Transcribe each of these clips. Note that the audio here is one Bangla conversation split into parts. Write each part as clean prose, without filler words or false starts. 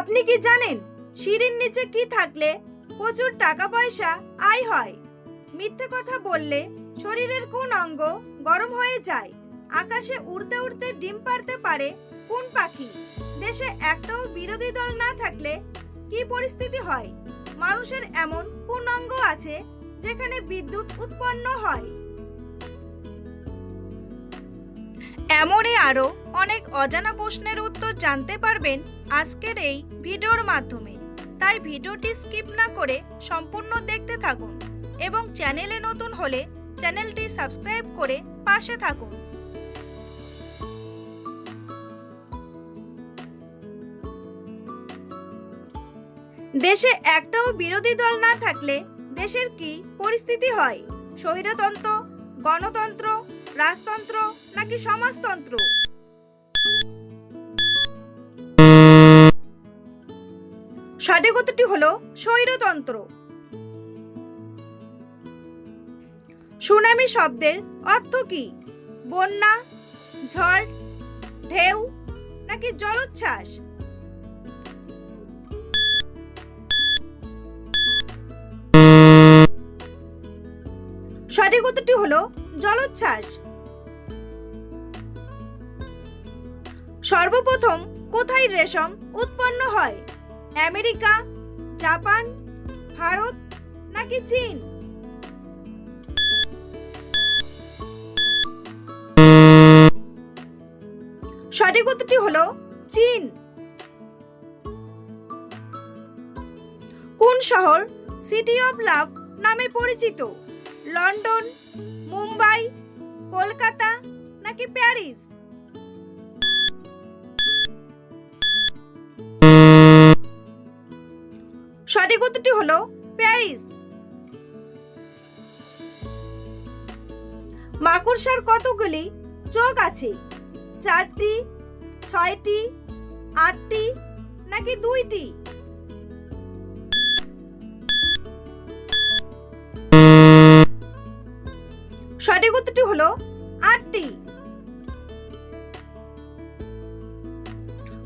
আপনি কি জানেন সিঁড়ির নিচে কি থাকলে প্রচুর টাকা পয়সা আয় হয়? মিথ্যে কথা বললে শরীরের কোন অঙ্গ গরম হয়ে যায়? আকাশে উড়তে উড়তে ডিম পাড়তে পারে কোন পাখি? দেশে একটাও বিরোধী দল না থাকলে কি পরিস্থিতি হয়? মানুষের এমন কোন অঙ্গ আছে যেখানে বিদ্যুৎ উৎপন্ন হয়? এমনই আরো অনেক অজানা প্রশ্নের উত্তর জানতে পারবেন আজকের এই ভিডিওর মাধ্যমে। তাই ভিডিওটি স্কিপ না করে সম্পূর্ণ দেখতে থাকুন এবং চ্যানেলে নতুন হলে চ্যানেলটি সাবস্ক্রাইব করে পাশে থাকুন। দেশে একটাও বিরোধী দল না থাকলে দেশের কি পরিস্থিতি হয়? স্বৈরতন্ত্র, গণতন্ত্র, রাজতন্ত্র নাকি সমাজতন্ত্র? সঠিক উত্তরটি হলো স্বৈরতন্ত্র। সুনামি শব্দের অর্থ কি? বন্যা, ঝড়, ঢেউ নাকি জলোচ্ছ্বাস? সঠিক উত্তরটি হলো জলোচ্ছ্বাস। সর্বপ্রথম কোথায় রেশম উৎপন্ন হয়? আমেরিকা, জাপান, ভারত নাকি চীন? সঠিক উত্তরটি হলো চীন। কোন শহর সিটি অফ লাভ নামে পরিচিত? লন্ডন, মুম্বাই, কলকাতা নাকি প্যারিস? সঠিক উত্তরটি হলো প্যারিস। মাকড়সার কতগুলি চোখ আছে? 4টি, 6টি, 8টি নাকি 2টি? সঠিক উত্তরটি হলো 8টি।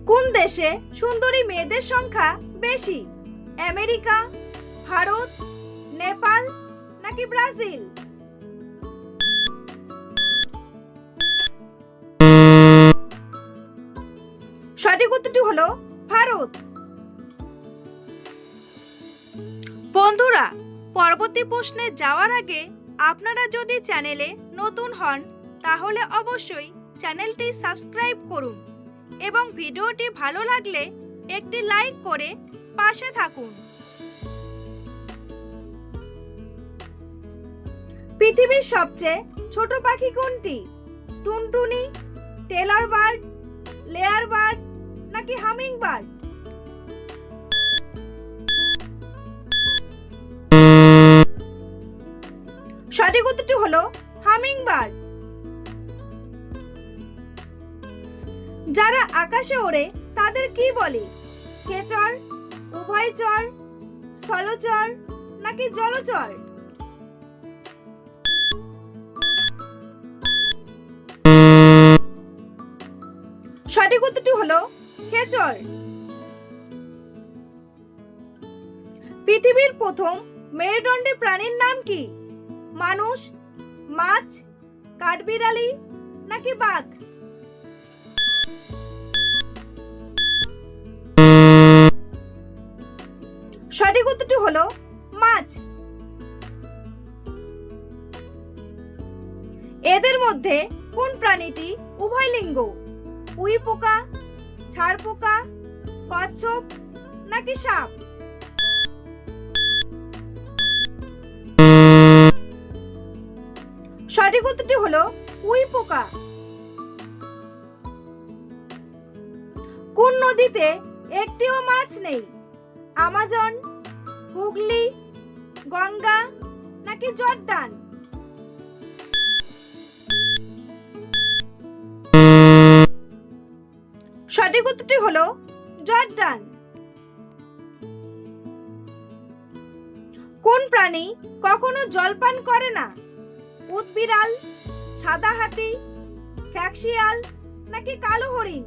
কোন দেশে সুন্দরী মেয়েদের সংখ্যা বেশি? আমেরিকা, ভারত, নেপাল নাকি ব্রাজিল? সঠিক উত্তরটি হলো ভারত। বন্ধুরা, পরবর্তী প্রশ্নে যাওয়ার আগে আপনারা যদি চ্যানেলে নতুন হন তাহলে অবশ্যই চ্যানেলটি সাবস্ক্রাইব করুন এবং ভিডিওটি ভালো লাগলে একটি লাইক করে পাশে থাকুন। পৃথিবীর সবচেয়ে ছোট পাখি কোনটি? টুনটুনি, টেলর বার্ড, লেয়ার বার্ড নাকি হামিং বার্ড? সঠিক উত্তরটি হলো হামিং বার্ড। যারা আকাশে ওড়ে তাদের কি বলে? খেচর, উভয়চর, স্থলচর নাকি জলচর? সঠিক উত্তরটি হলো খেচর। পৃথিবীর প্রথম মেরুদণ্ডী প্রাণীর নাম কি? মানুষ, মাছ, কাঠবিড়ালি নাকি বাঘ? সঠিক উত্তরটি হলো মাছ। এদের মধ্যে কোন প্রাণীটি উভয়লিঙ্গ? উই পোকা, ছাড় পোকা, কচ্ছপ নাকি সাপ? সঠিক উত্তরটি হলো উই পোকা। কোন নদীতে একটিও মাছ নেই? আমাজন, হুগলি, গঙ্গা নাকি জর্ডান? সঠিক উত্তরটি হলো জর্ডান। কোন প্রাণী কখনো জল পান করে না? উদবিড়াল, সাদা হাতি, খ্যাকশিয়াল নাকি কালো হরিণ?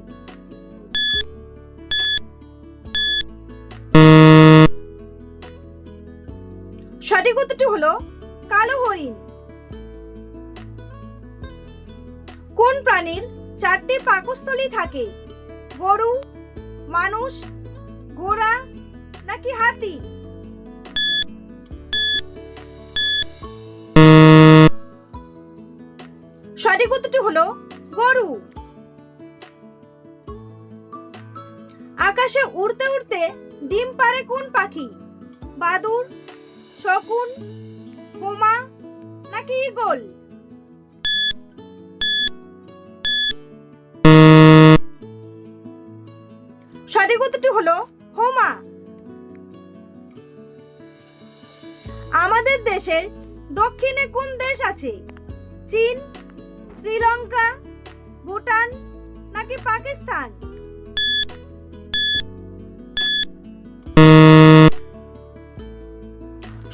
সঠিক উত্তরটি হলো কালো হরিণ। কোন প্রাণীর 4টি পাকস্থলী থাকে? গরু, মানুষ, ঘোড়া নাকি হাতি? সঠিক উত্তরটি হলো গরু। আকাশে উড়তে উড়তে ডিম পাড়ে কোন পাখি? বাদুড়, শকুন, হুমা নাকি ঈগল? সঠিক উত্তরটি হলো হুমা। আমাদের দেশের দক্ষিণে কোন দেশ আছে? চীন, শ্রীলঙ্কা, ভুটান নাকি পাকিস্তান?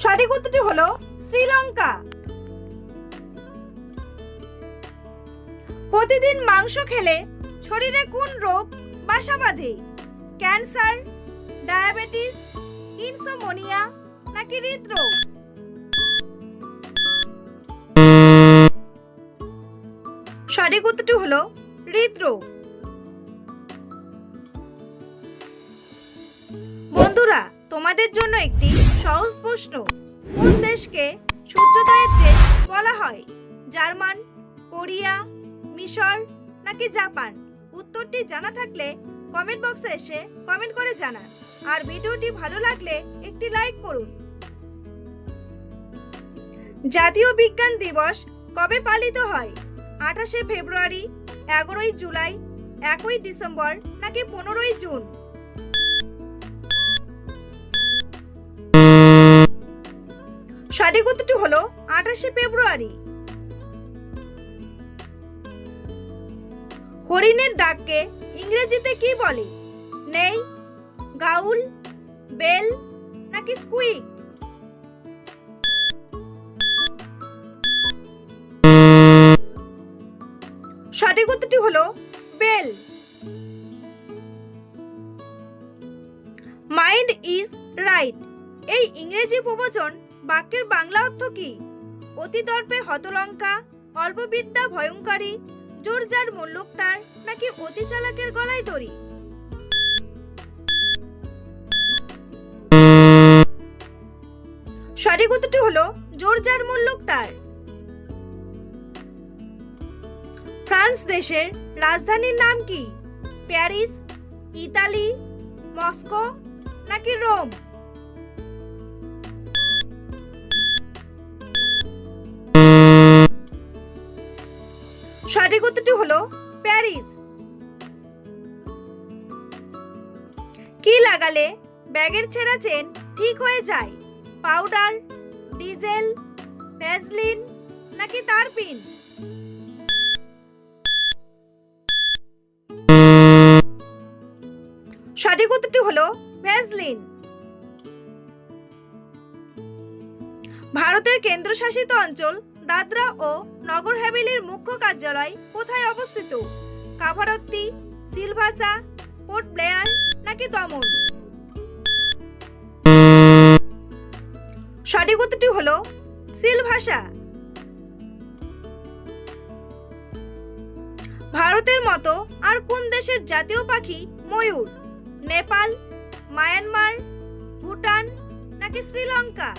সঠিক উত্তরটি হলো শ্রীলঙ্কা। প্রতিদিন মাংস খেলে শরীরে কোন রোগ বাসা বাঁধে? ক্যান্সার, ডায়াবেটিস, ইনসোমনিয়া নাকি হৃদরোগ? সঠিক উত্তরটি হলো হৃদরোগ। বন্ধুরা, তোমাদের জন্য একটি সহজ প্রশ্ন। কোন দেশকে সূর্যোদয়ের দেশ বলা হয়? জার্মান, কোরিয়া, মিশর নাকি জাপান? উত্তরটি জানা থাকলে কমেন্ট বক্সে এসে কমেন্ট করে জানান। আর ভিডিওটি ভালো লাগলে একটি লাইক করুন। জাতীয় বিজ্ঞান দিবস কবে পালিত হয়? 28শে ফেব্রুয়ারি, 11ই জুলাই, 1ই ডিসেম্বর নাকি 15ই জুন? সঠিক উত্তরটি হলো 28শে ফেব্রুয়ারি। হরিণের ডাককে ইংরেজিতে কি বলে? নেই, গাউল, বেল নাকি স্কুইক? সঠিক উত্তরটি হলো বেল। মাইন্ড ইজ রাইট এই ইংরেজি প্রবচন বাক্যের বাংলা অর্থ কি? অতি দর্পে হতলঙ্কা, অল্প বিদ্যা ভয়ঙ্করী, জোর যার মুল্লুক তার নাকি অতি চালাকের গলায় দড়ি? সঠিক উত্তরটি হলো জোর যার মুল্লুক তার। ফ্রান্স দেশের রাজধানীর নাম কি? প্যারিস, ইতালি, মস্কো নাকি রোম? সঠিক উত্তরটি হলো প্যারিস। কি লাগালে ব্যাগের ছেঁড়া চেন ঠিক হয়ে যায়? পাউডার, ডিজেল, ভ্যাসলিন নাকি তারপিন? সঠিক উত্তরটি হলো ভ্যাসলিন। ভারতের কেন্দ্রশাসিত অঞ্চল দাদরা ও নগর হাভেলির মুখ্য কার্যালয় কোথায় অবস্থিত? কাভারত্তি, সিলভাসা, পোর্ট ব্লেয়ার নাকি দমন? সঠিক উত্তরটি হলো সিলভাসা। ভারতের মতো আর কোন দেশের জাতীয় পাখি ময়ূর? নেপাল, মায়ানমার, ভুটান নাকি শ্রীলঙ্কা?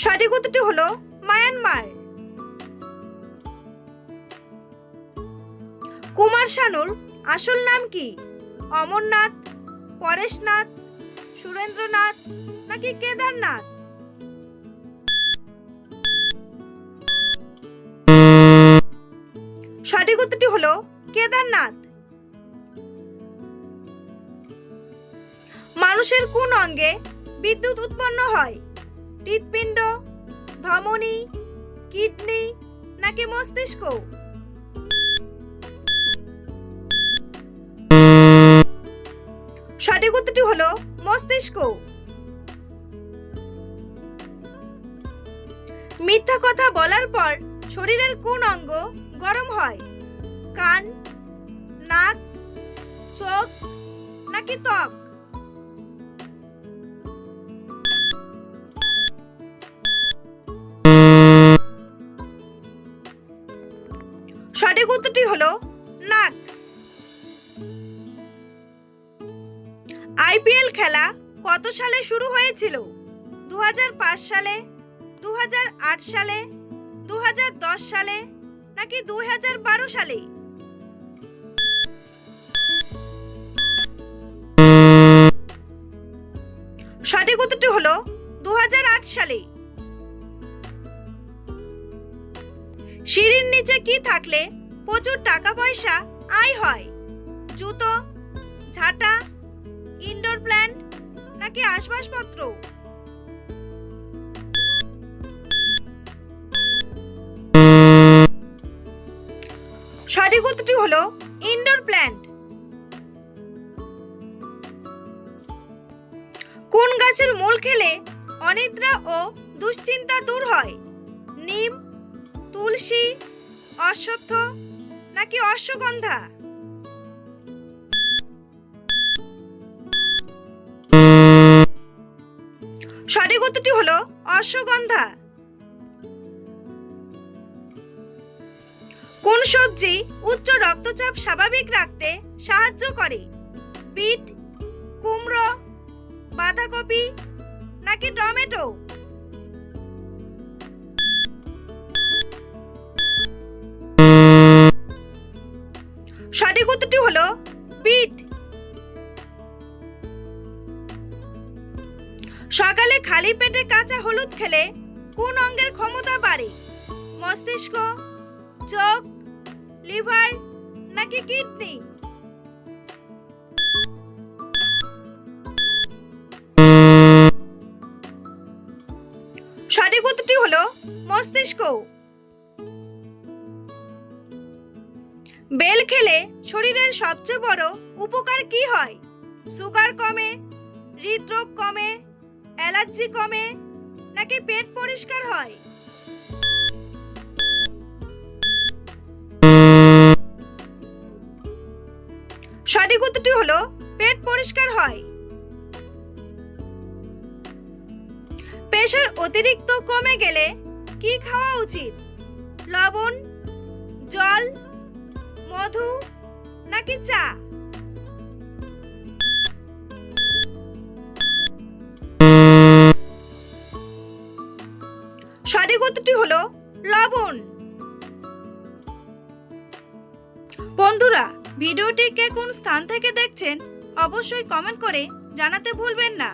সঠিক উত্তরটি হলো মায়ানমার। কুমার শানুর আসল নাম কি? অমরনাথ, পরেশনাথ, সুরেন্দ্রনাথ নাকি কেদারনাথ? সঠিক উত্তরটি হলো কেদারনাথ। মানুষের কোন অঙ্গে বিদ্যুৎ উৎপন্ন হয়? হৃৎপিণ্ড, ধমনী, কিডনি নাকি মস্তিষ্ক? সঠিক উত্তরটি হলো মস্তিষ্ক। মিথ্যা কথা বলার পর শরীরের কোন অঙ্গ গরম হয়? কান, নাক, চোখ নাকি নাকি ত্বক? সঠিক উত্তরটি হলো নাক। আইপিএল খেলা কত সালে শুরু হয়েছিল? 2005 সালে, 2008 সালে, 2010 সালে নাকি 2012 সালে? সঠিক উত্তরটি হলো 2008 সালে। সিঁড়ির নিচে কি থাকলে প্রচুর টাকা পয়সা আয় হয়? জুতো, ঝাঁটা, ইনডোর প্ল্যান্ট নাকি আসবাবপত্র? সঠিক উত্তরটি হলো ইনডোর প্ল্যান্ট। কোন গাছের মূল খেলে অনিদ্রা ও দুশ্চিন্তা দূর হয়? নিম, তুলসী, অশ্বত্থ নাকি অশ্বগন্ধা? সঠিক উত্তরটি হলো অশ্বগন্ধা। কোন সবজি উচ্চ রক্তচাপ স্বাভাবিক রাখতে সাহায্য করে? বিট, কুমড়ো, বাঁধাকপি নাকি টমেটো? সঠিক উত্তরটি হলো বিট। সকালে খালি পেটে কাঁচা হলুদ খেলে কোন অঙ্গের ক্ষমতা বাড়ে? মস্তিষ্ক, চোখ, লিভার নাকি কিডনি? সঠিক উত্তরটি হলো মস্তিষ্ক। বেল খেলে শরীরের সবচেয়ে বড় উপকার কি হয়? সুগার কমে, হৃদরোগ কমে, অ্যালার্জি কমে নাকি পেট পরিষ্কার হয়? সঠিক উত্তরটি হলো পেট পরিষ্কার হয়। প্রেশার অতিরিক্ত কমে গেলে কি খাওয়া উচিত? লবণ, জল, মধু নাকি চা? সঠিক উত্তরটি হলো লবণ। বন্ধুরা, ভিডিওটি কে কোন স্থান থেকে দেখছেন অবশ্যই কমেন্ট করে জানাতে ভুলবেন না।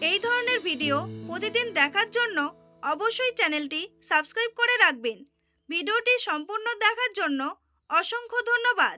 এই ধরনের ভিডিও প্রতিদিন দেখার জন্য অবশ্যই চ্যানেলটি সাবস্ক্রাইব করে রাখবেন। ভিডিওটি সম্পূর্ণ দেখার জন্য অসংখ্য ধন্যবাদ।